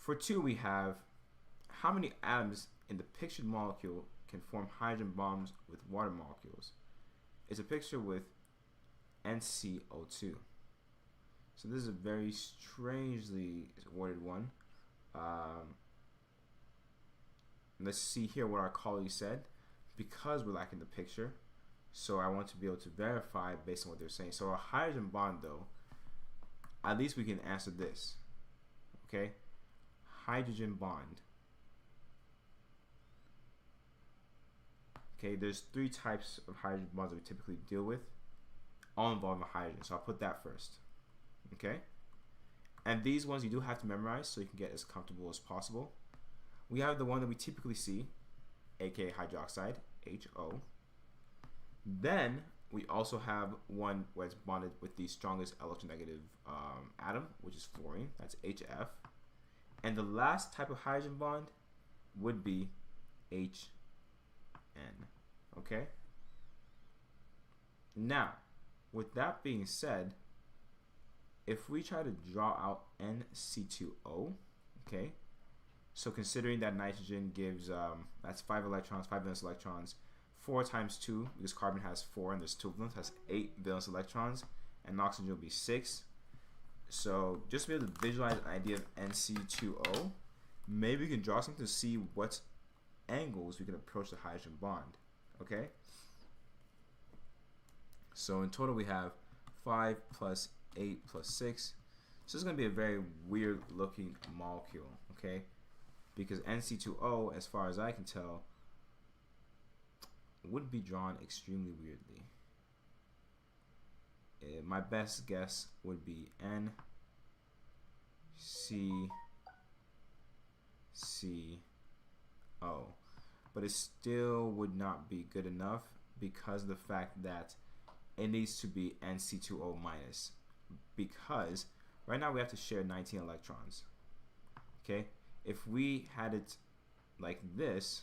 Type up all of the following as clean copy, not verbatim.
For 2, we have how many atoms in the pictured molecule can form hydrogen bonds with water molecules. It's a picture with NCO2. So this is a very strangely worded one. Let's see here what our colleague said. Because we're lacking the picture, so I want to be able to verify based on what they're saying. So a hydrogen bond, though, at least we can answer this. Okay, hydrogen bond. Okay, there's 3 types of hydrogen bonds that we typically deal with, all involving hydrogen. So I'll put that first. Okay, and these ones you do have to memorize so you can get as comfortable as possible. We have the one that we typically see, aka hydroxide, HO. Then we also have one where it's bonded with the strongest electronegative atom, which is fluorine, that's HF. And the last type of hydrogen bond would be HN. Okay? Now, with that being said, if we try to draw out NC2O, okay, so considering that nitrogen gives, that's 5 electrons, 5 valence electrons, 4 times 2, because carbon has 4 and there's 2 of them, has 8 valence electrons, and oxygen will be 6. So just to be able to visualize an idea of NC2O, maybe we can draw something to see what angles we can approach the hydrogen bond, okay? So in total we have 5 plus 8 plus 6. So it's going to be a very weird looking molecule, okay? Because NC2O, as far as I can tell, would be drawn extremely weirdly. My best guess would be NCCO, but it still would not be good enough because of the fact that it needs to be NC2O minus, because right now we have to share 19 electrons. Okay, if we had it like this,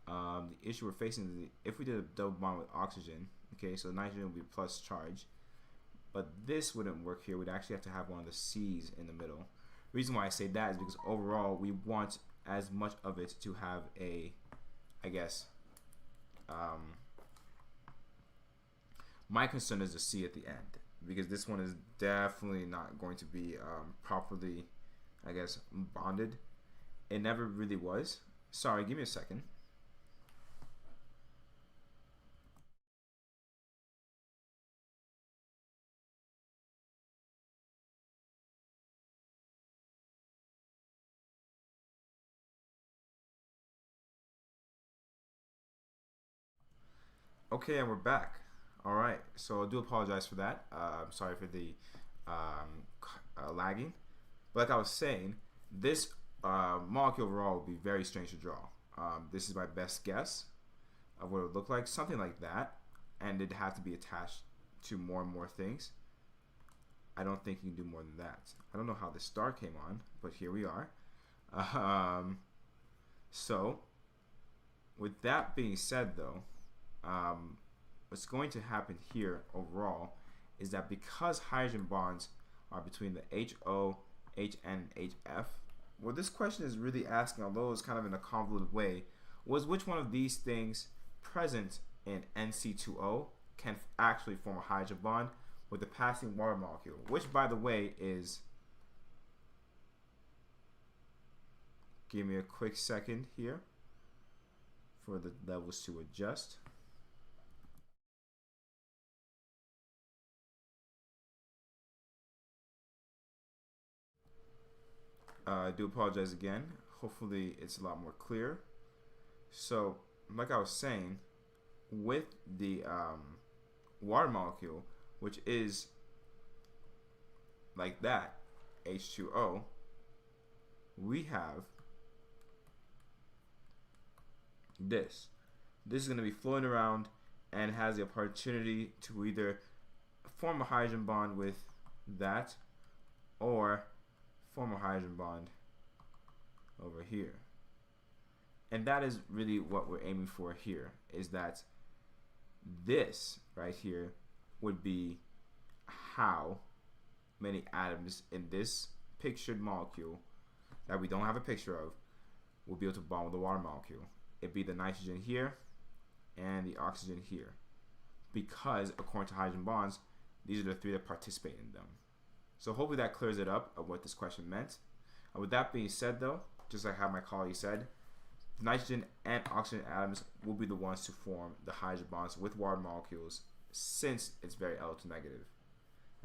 the issue we're facing is if we did a double bond with oxygen, okay, so nitrogen would be plus charge, but this wouldn't work here. We'd actually have to have one of the C's in the middle. Reason why I say that is because overall we want as much of it to have a, I guess, my concern is the C at the end, because this one is definitely not going to be properly, I guess, bonded. It never really was. Sorry, give me a second. Okay, and we're back. All right, so I do apologize for that. I'm sorry for the lagging. But like I was saying, this molecule overall would be very strange to draw. This is my best guess of what it would look like, something like that, and it'd have to be attached to more and more things. I don't think you can do more than that. I don't know how the star came on, but here we are. So, with that being said, though, what's going to happen here overall is that because hydrogen bonds are between the HO, HN, and HF, what this question is really asking, although it's kind of in a convoluted way, was which one of these things present in NC2O can actually form a hydrogen bond with the passing water molecule, which, by the way, is, give me a quick second here for the levels to adjust. I do apologize again. Hopefully it's a lot more clear. So, like I was saying, with the water molecule, which is like that, H2O, we have this. This is going to be floating around and has the opportunity to either form a hydrogen bond with that or form a hydrogen bond over here. And that is really what we're aiming for here, is that this right here would be how many atoms in this pictured molecule that we don't have a picture of will be able to bond with the water molecule. It'd be the nitrogen here and the oxygen here, because according to hydrogen bonds, these are the three that participate in them. So hopefully that clears it up of what this question meant. And with that being said though, just like how my colleague said, nitrogen and oxygen atoms will be the ones to form the hydrogen bonds with water molecules, since it's very electronegative.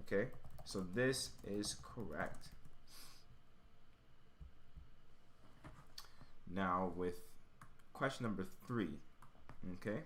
Okay, so this is correct. Now with question number 3, okay,